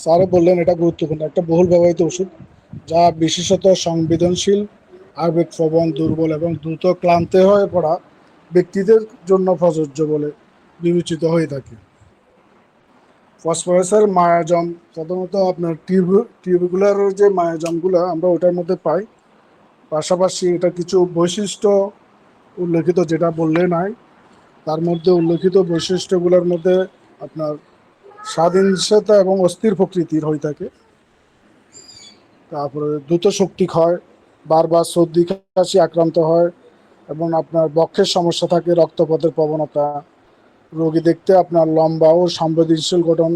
Sir বললেন এটা গুরুত্বপূর্ণ একটা বহুল ব্যবহৃত ওষুধ, যা বিশেষত সংবেদনশীল, আবেগপ্রবণ, দুর্বল এবং দ্রুত ক্লান্ত হয়ে পড়া ব্যক্তিদের জন্য প্রযোজ্য বলে বিবেচিত হয়ে থাকে। ফসফরাসের মায়াজম সাধারণত আপনার টিউবিকুলার যে মায়াজমগুলো আমরা ওটার মধ্যে পাই। পাশাপাশি এটা কিছু বৈশিষ্ট্য উল্লেখিত যেটা বললে নাই, তার মধ্যে উল্লেখিত বৈশিষ্ট্যগুলোর মধ্যে আপনার স্বাধীনতা এবং অস্থির প্রকৃতির হয়ে থাকে। তারপরে দ্রুত শক্তি ক্ষয়, বারবার সর্দি কাশি আক্রান্ত হয় এবং আপনার বক্ষের সমস্যা থাকে, রক্তপথের প্রবণতা, রোগী দেখতে আপনার লম্বা ও সংবেদনশীল গঠন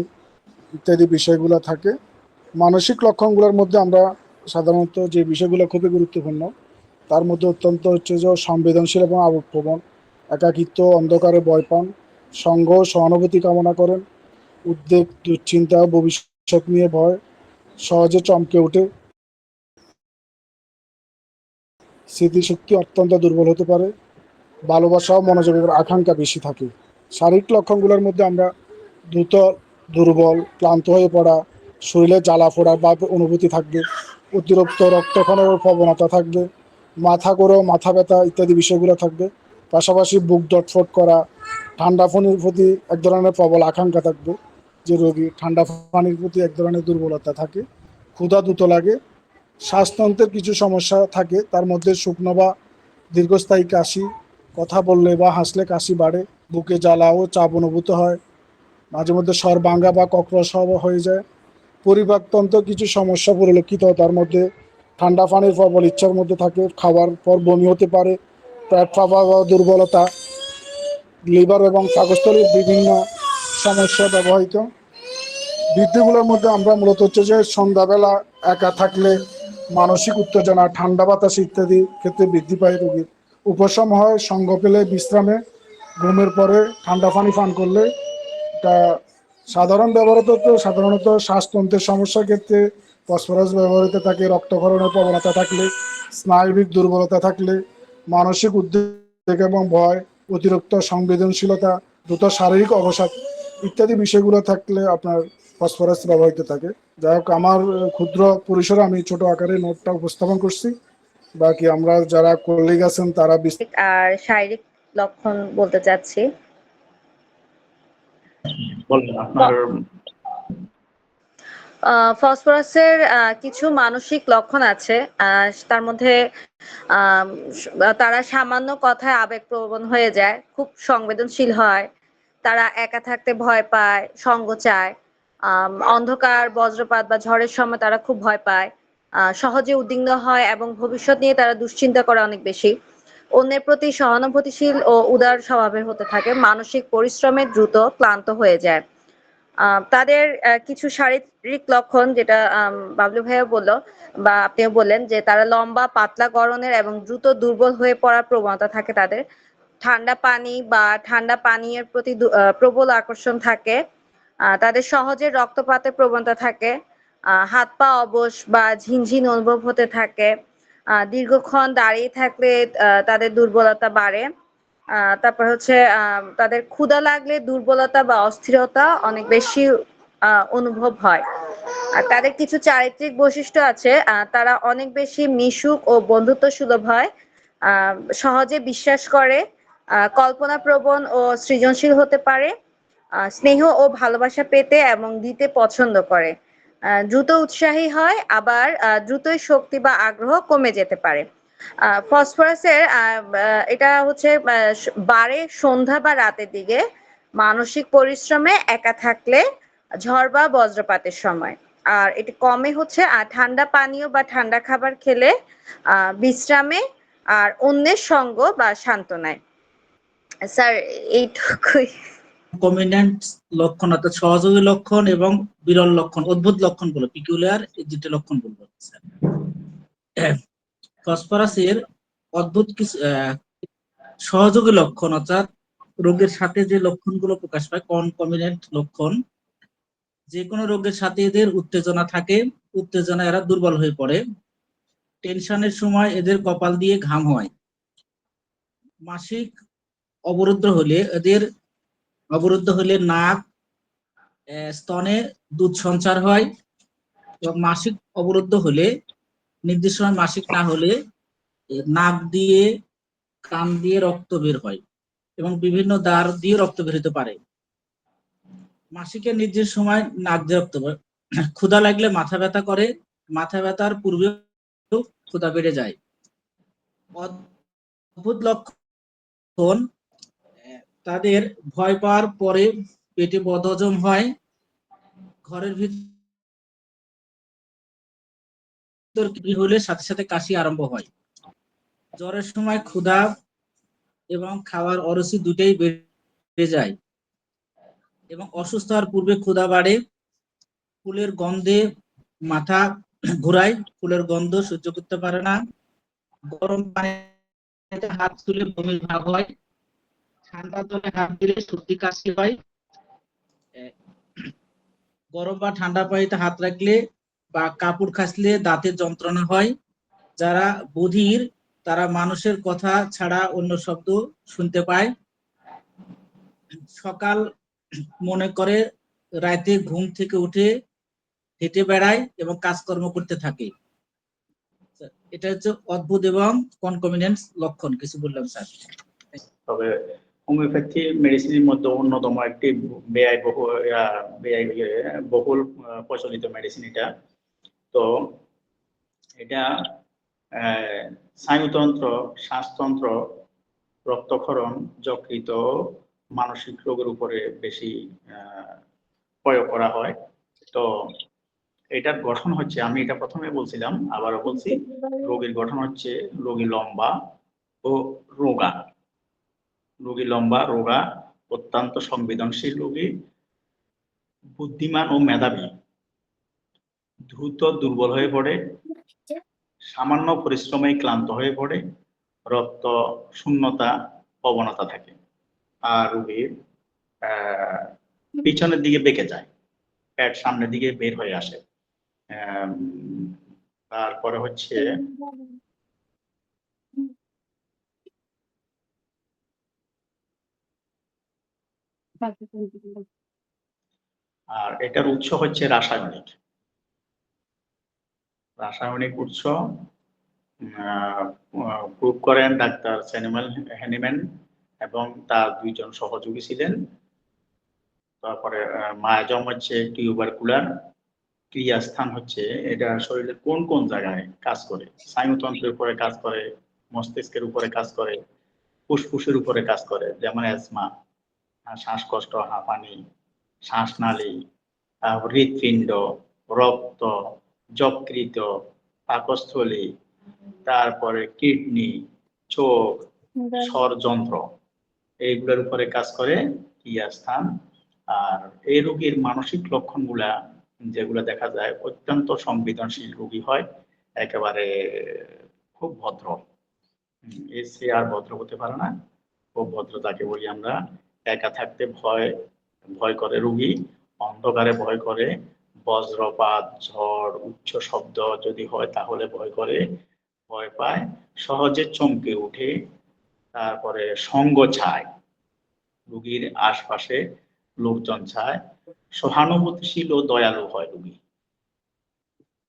ইত্যাদি বিষয়গুলো থাকে। মানসিক লক্ষণগুলোর মধ্যে আমরা সাধারণত যে বিষয়গুলো খুবই গুরুত্বপূর্ণ, তার মধ্যে অত্যন্ত হচ্ছে যে সংবেদনশীল এবং আবেগপ্রবণ, একাকিত্ব, অন্ধকারে ভয় পান, সঙ্গ সহানুভূতি কামনা করেন, উদ্বেগ, দুশ্চিন্তা, ভবিষ্যৎ নিয়ে ভয়, সহজে চমকে ওঠে, স্মৃতিশক্তি অত্যন্ত দুর্বল হতে পারে, ভালোবাসা ও মনোযোগের আকাঙ্ক্ষা বেশি থাকে। শারীরিক লক্ষণগুলোর মধ্যে আমরা দ্রুত দুর্বল, ক্লান্ত হয়ে পড়া, শরীরে জ্বালা ফোড়া বা অনুভূতি থাকবে, অতিরিক্ত রক্তক্ষরণের প্রবণতা থাকবে, মাথা ঘোরা, মাথা ব্যথা ইত্যাদি বিষয়গুলো থাকবে। পাশাপাশি বুক ধড়ফড় করা, ঠান্ডা পানির প্রতি এক ধরনের প্রবল আকাঙ্ক্ষা থাকবে, যে রোগী ঠান্ডা পানির প্রতি এক ধরনের দুর্বলতা থাকে, ক্ষুধা দ্রুত লাগে, শ্বাসতন্ত্রের কিছু সমস্যা থাকে, তার মধ্যে শুকনো বা দীর্ঘস্থায়ী কাশি, কথা বললে বা হাসলে কাশি বাড়ে, বুকে জ্বালা ও চাপ অনুভূত হয়, মাঝে মধ্যে স্বর ভাঙ্গা বা কর্কশ হয়ে যায়, পরিপাকতন্ত্র কিছু সমস্যা পরিলক্ষিত হয়, তার মধ্যে ঠান্ডা পানির প্রবল ইচ্ছার মধ্যে থাকে, খাওয়ার পর বমি হতে পারে, পেট ফাঁপা বা দুর্বলতা, লিভার এবং পাকস্থলীর বিভিন্ন সমস্যা ব্যবহৃত। বৃদ্ধিগুলোর মধ্যে আমরা মূলত হচ্ছে যে সন্ধ্যাবেলা একা থাকলে মানসিক উত্তেজনা, ঠান্ডা বাতাস ইত্যাদি ক্ষেত্রে বৃদ্ধি পায় রোগীর। উপশম হয় সঙ্গ পেলে, বিশ্রামে, ঘুমের পরে, ঠান্ডা পানি পান করলে। এটা সাধারণ ব্যবহৃত, তো সাধারণত শ্বাসতন্ত্রের সমস্যার ক্ষেত্রে ফসফরাস ব্যবহৃত থাকে, রক্তক্ষরণের প্রবণতা থাকলে, স্নায়বিক দুর্বলতা থাকলে, মানসিক উদ্বেগ এবং ভয়, অতিরিক্ত সংবেদনশীলতা, দ্রুত শারীরিক অবসাদ ইত্যাদি বিষয়গুলো থাকলে আপনার ফসফরাস ব্যবহৃত থাকে। যাই হোক, আমার ক্ষুদ্র পরিসরে আমি ছোট আকারে নোটটা উপস্থাপন করছি। বাকি আমরা যারা কলিগ আছেন তারা আর শারীরিক লক্ষণ বলতে চাচ্ছি। বলবেন আপনার। ফসফরাসের কিছু মানসিক লক্ষণ আছে। তার মধ্যে তারা সামান্য কথায় আবেগপ্রবণ হয়ে যায়, খুব সংবেদনশীল হয়, তারা একা থাকতে ভয় পায়, সঙ্গ চায়, অন্ধকার, বজ্রপাত বা ঝড়ের সময় তারা খুব ভয় পায়, সহজে উদ্বিগ্ন হয় এবং ভবিষ্যৎ নিয়ে তারা দুশ্চিন্তা করে অনেক বেশি। অন্যের প্রতি সহানুভূতিশীল ও উদার স্বভাবের হতে থাকে, মানসিক পরিশ্রমে দ্রুত ক্লান্ত হয়ে যায়। তাদের কিছু শারীরিক লক্ষণ, যেটা বাবলু ভাইয়া বললো বা আপনিও বললেন, যে তারা লম্বা, পাতলা গড়নের এবং দ্রুত দুর্বল হয়ে পড়ার প্রবণতা থাকে তাদের। ঠান্ডা পানি বা ঠান্ডা পানীয়ের প্রতি প্রবল আকর্ষণ থাকে। তাদের সহজে রক্তপাতের প্রবণতা থাকে। হাত পা অবশ বা ঝিনঝিন অনুভব হতে থাকে। দীর্ঘক্ষণ দাঁড়িয়ে থাকলে তাদের দুর্বলতা বাড়ে। তারপর হচ্ছে তাদের ক্ষুধা লাগলে দুর্বলতা বা অস্থিরতা অনেক বেশি অনুভব হয়। আর তাদের কিছু চারিত্রিক বৈশিষ্ট্য আছে। তারা অনেক বেশি মিশুক ও বন্ধুত্ব সুলভ হয়, সহজে বিশ্বাস করে, কল্পনাপ্রবণ ও সৃজনশীল হতে পারে, স্নেহ ও ভালোবাসা পেতে এবং দিতে পছন্দ করে, দ্রুত উৎসাহী হয়, আবার দ্রুতই শক্তি বা আগ্রহ কমে যেতে পারে। ফসফরাসের এটা হচ্ছে বাড়ে সন্ধ্যা বা রাতের দিকে, মানসিক পরিশ্রমে, একা থাকলে, ঝড় বা বজ্রপাতের সময়। আর এটি কমে হচ্ছে ঠান্ডা পানীয় বা ঠান্ডা খাবার খেলে, বিশ্রামে, আর অন্যের সঙ্গ বা সান্ত্বনায়। স্যার, এইটুকুই। কমিনেন্ট লক্ষণ অর্থাৎ সহযোগী লক্ষণ এবং বিরল লক্ষণ, অদ্ভুত লক্ষণ বলো, পিকুলিয়ার এই দুটো লক্ষণ বলবো। ফসফরাসের অদ্ভুত কিছু সহযোগী লক্ষণ অর্থাৎ রোগের সাথে যে লক্ষণগুলো প্রকাশ পায়, কনকমিনেন্ট লক্ষণ, যে কোনো রোগের সাথে এদের উত্তেজনা থাকে, উত্তেজনা এরা দুর্বল হয়ে পড়ে, টেনশনের সময় এদের কপাল দিয়ে ঘাম হয়, মাসিক অবরুদ্ধ হলে নাক, স্তনে দুধ সঞ্চার হয়, এবং মাসিক অবরুদ্ধ হলে, নির্দিষ্ট সময় মাসিক না হলে নাক দিয়ে, কান দিয়ে রক্ত বের হয়, এবং বিভিন্ন দ্বার দিয়ে রক্ত বের হতে পারে। মাসিকের নির্দিষ্ট সময় নাক দিয়ে রক্ত বের। ক্ষুধা লাগলে মাথা ব্যথা করে, মাথা ব্যথার পূর্বে ক্ষুধা বেড়ে যায়। অদ্ভুত লক্ষণ, তাদের ভয় পাওয়ার পরে পেটে বদহজম হয়, ঘরের ভিতর কি হলে সাথে সাথে কাশি আরম্ভ হয়, জ্বরের সময় ক্ষুধা এবং খাওয়ার অরুচি দুটাই বেড়ে যায়, এবং অসুস্থ হওয়ার পূর্বে ক্ষুধা বাড়ে, ফুলের গন্ধে মাথা ঘুরায়, ফুলের গন্ধ সহ্য করতে পারে না, গরম পানিতে হাত তুলে বমির ভাব হয়, ঠান্ডা জলে হাত দিলে সর্দি কাশি হয়, গরম বা ঠান্ডা পানিতে হাত রাখলে বা কাপড় খাসলে দাঁতের যন্ত্রণা হয়, যারা বধির তারা মানুষের কথা ছাড়া অন্য শব্দ শুনতে পায়, সকাল মনে করে রাতে ঘুম থেকে উঠে হেঁটে বেড়ায় এবং কাজকর্ম করতে থাকে। এটা হচ্ছে অদ্ভুত এবং কনকমিনেন্স লক্ষণ, কিছু বললাম স্যার। তবে হোমিওপ্যাথি মেডিসিনের মধ্যে অন্যতম একটি বহুল প্রচলিত মেডিসিন এটা। তো এটা স্নায়ুতন্ত্র, শ্বাসতন্ত্র, রক্তক্ষরণ, যকৃত, মানসিক রোগের উপরে বেশি প্রয়োগ করা হয়। তো এটার গঠন হচ্ছে, আমি এটা প্রথমে বলছিলাম, আবারও বলছি, রোগীর গঠন হচ্ছে রোগী লম্বা ও রোগা। রোগী লম্বা রোগা, অত্যন্ত সংবেদনশীল রোগী, বুদ্ধিমান ও মেধাবী, দ্রুত দুর্বল হয়ে পড়ে, সামান্য পরিশ্রমেই ক্লান্ত হয়ে পড়ে, রক্ত শূন্যতা প্রবণতা থাকে, আর রোগীর পিছনের দিকে বেঁকে যায়, পেট সামনের দিকে বের হয়ে আসে। তারপরে হচ্ছে আর এটার উৎস হচ্ছে রাসায়নিক উৎস। প্রুভ করেন ডাক্তার স্যানুয়েল হ্যানিম্যান এবং তার দুইজন সহযোগী ছিলেন। তারপরে মায়াজম হচ্ছে টিউবারকুলার, ক্রিয়াস্থান হচ্ছে এটা শরীরের কোন কোন জায়গায় কাজ করে, স্নায়ুতন্ত্রের উপরে কাজ করে, মস্তিষ্কের উপরে কাজ করে, ফুসফুসের উপরে কাজ করে, যেমন অ্যাজমা, শ্বাসকষ্ট, হাঁপানি, শ্বাসনালী, হৃৎপিণ্ড, রক্ত, যকৃত, পাকস্থলী, তারপরে কিডনি, চোখ, স্বরযন্ত্র, এইগুলোর উপরে কাজ করে ক্রিয়াস্থান। আর এই রোগীর মানসিক লক্ষণগুলা যেগুলো দেখা যায়, অত্যন্ত সংবেদনশীল রোগী হয়, একেবারে খুব ভদ্র, এসে আর ভদ্র হতে পারে না, খুব ভদ্র তাকে বলি আমরা। একা থাকতে ভয় ভয় করে রোগী, অন্ধকারে ভয় করে, বজ্রপাত, ঝড়, উচ্চ শব্দ যদি হয় তাহলে ভয় করে, ভয় পায়, সহজে চমকে উঠে, তারপরে সঙ্গ চায়, রোগীর আশপাশে লোকজন চায়, সহানুভূতিশীল ও দয়ালু হয় রোগী,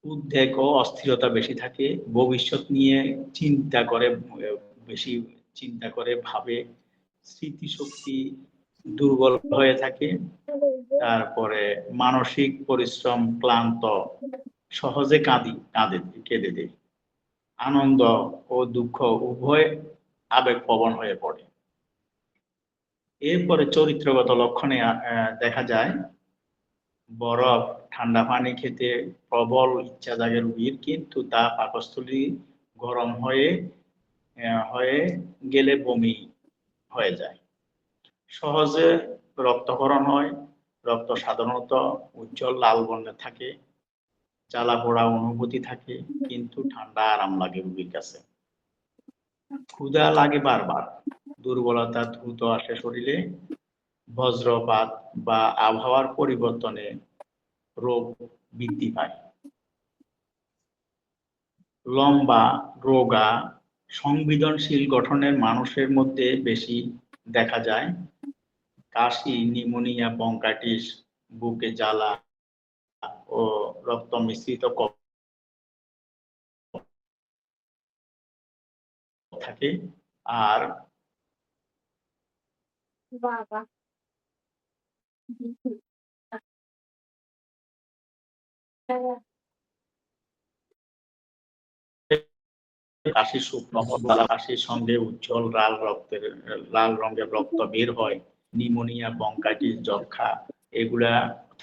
উদ্বেগ ও অস্থিরতা বেশি থাকে, ভবিষ্যৎ নিয়ে চিন্তা করে, বেশি চিন্তা করে ভাবে, স্মৃতিশক্তি দুর্বল হয়ে থাকে, তারপরে মানসিক পরিশ্রম, ক্লান্ত, সহজে কেঁদে দেয়, আনন্দ ও দুঃখ উভয় আবেগপ্রবণ হয়ে পড়ে। এরপরে চরিত্রগত লক্ষণে দেখা যায় বরফ, ঠান্ডা পানি খেতে প্রবল ইচ্ছা জাগে রোগীর, কিন্তু তা পাকস্থলী গরম হয়ে হয়ে গেলে বমি হয়ে যায়। সহজে রক্তক্ষরণ হয়, রক্ত সাধারণত উজ্জ্বল লাল বর্ণের থাকে, জ্বালা পোড়া অনুভূতি থাকে, কিন্তু ঠান্ডা আরাম লাগে রোগীর কাছে। ক্ষুধা লাগে বারবার, দুর্বলতা দ্রুত আসে শরীরে, বজ্রপাত বা আবহাওয়ার পরিবর্তনে রোগ বৃদ্ধি পায়। লম্বা, রোগা, সংবেদনশীল গঠনের মানুষের মধ্যে বেশি দেখা যায়। কাশি, নিউমোনিয়া, ব্রঙ্কাইটিস, বুকে জ্বালা ও রক্ত মিশ্রিত কফ থাকে। আর কাশি শুকনো গলা, কাশির সঙ্গে উজ্জ্বল লাল রঙের রক্ত বের হয়, নিউমোনিয়া, ব্রঙ্কাইটিস, যক্ষা এগুলা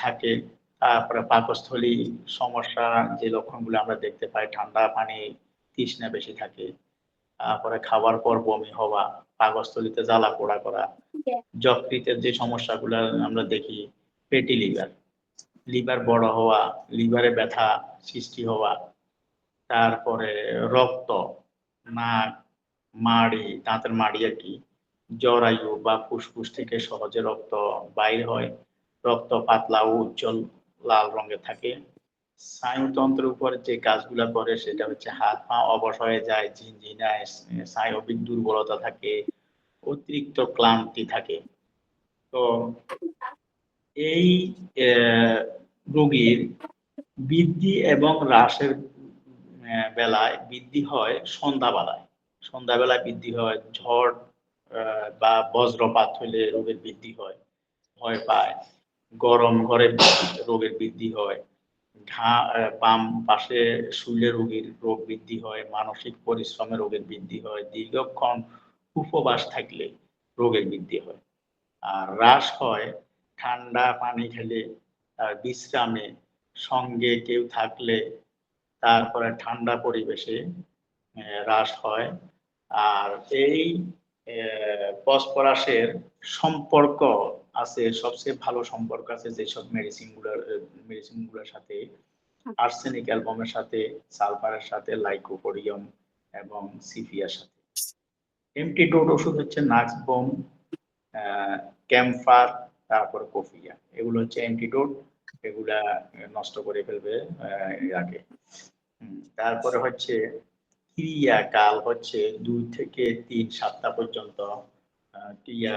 থাকে। তারপরে পাকস্থলী সমস্যা, যে লক্ষণগুলো আমরা দেখতে পাই, ঠান্ডা পানি তৃষ্ণা বেশি থাকে, তারপরে খাবার পর বমি হওয়া, পাকস্থলীতে জ্বালা পোড়া করা, যকৃতের যে সমস্যাগুলো আমরা দেখি, ফ্যাটি লিভার, লিভার বড় হওয়া, লিভারে ব্যথা সৃষ্টি হওয়া, তারপরে রক্ত, নাক, মাড়ি, দাঁতের মাড়ি আর কি, জরায়ু বা ফুসফুস থেকে সহজে রক্ত বাইর হয়, রক্ত পাতলা ও উজ্জ্বল লাল রঙের থাকে। স্নায়ুতন্ত্রের উপর যে কাজগুলো করে সেটা হচ্ছে হাত পা অবশ হয়ে যায়, ঝিনঝিনায়, স্নায়বিক দুর্বলতা থাকে, অতিরিক্ত ক্লান্তি থাকে। তো এই রোগীর বৃদ্ধি এবং হ্রাসের বেলায় বৃদ্ধি হয় সন্ধ্যাবেলায়। সন্ধ্যাবেলায় বৃদ্ধি হয়, ঝড় বা বজ্রপাত হলে রোগের বৃদ্ধি হয়, ভয় পায়, গরম ঘরে রোগের বৃদ্ধি হয়, বাম পাশে শুলে রোগীর রোগ বৃদ্ধি হয়, মানসিক পরিশ্রমে রোগের বৃদ্ধি হয়, দীর্ঘক্ষণ উপবাস থাকলে রোগের বৃদ্ধি হয়। আর হ্রাস হয় ঠান্ডা পানি খেলে, বিশ্রামে, সঙ্গে কেউ থাকলে, তারপরে ঠান্ডা পরিবেশে হ্রাস হয়। আর এই ফসফরাসের সম্পর্ক আছে, সবচেয়ে ভালো সম্পর্ক আছে যেসব মেডিসিনগুলোর সাথে, আর্সেনিক অ্যালবামের সাথে, সালফারের সাথে, লাইকোপোডিয়াম এবং সিফিয়ার সাথে। অ্যান্টিডোট ওষুধ হচ্ছে নাক্সবোম, ক্যাম্ফার, তারপর কোফিয়া, এগুলো হচ্ছে অ্যান্টিডোট, এগুলা নষ্ট করে ফেলবে আগে। তারপরে হচ্ছে ক্রিয়াকাল হচ্ছে 2 থেকে 3 সপ্তাহ পর্যন্ত ক্রিয়া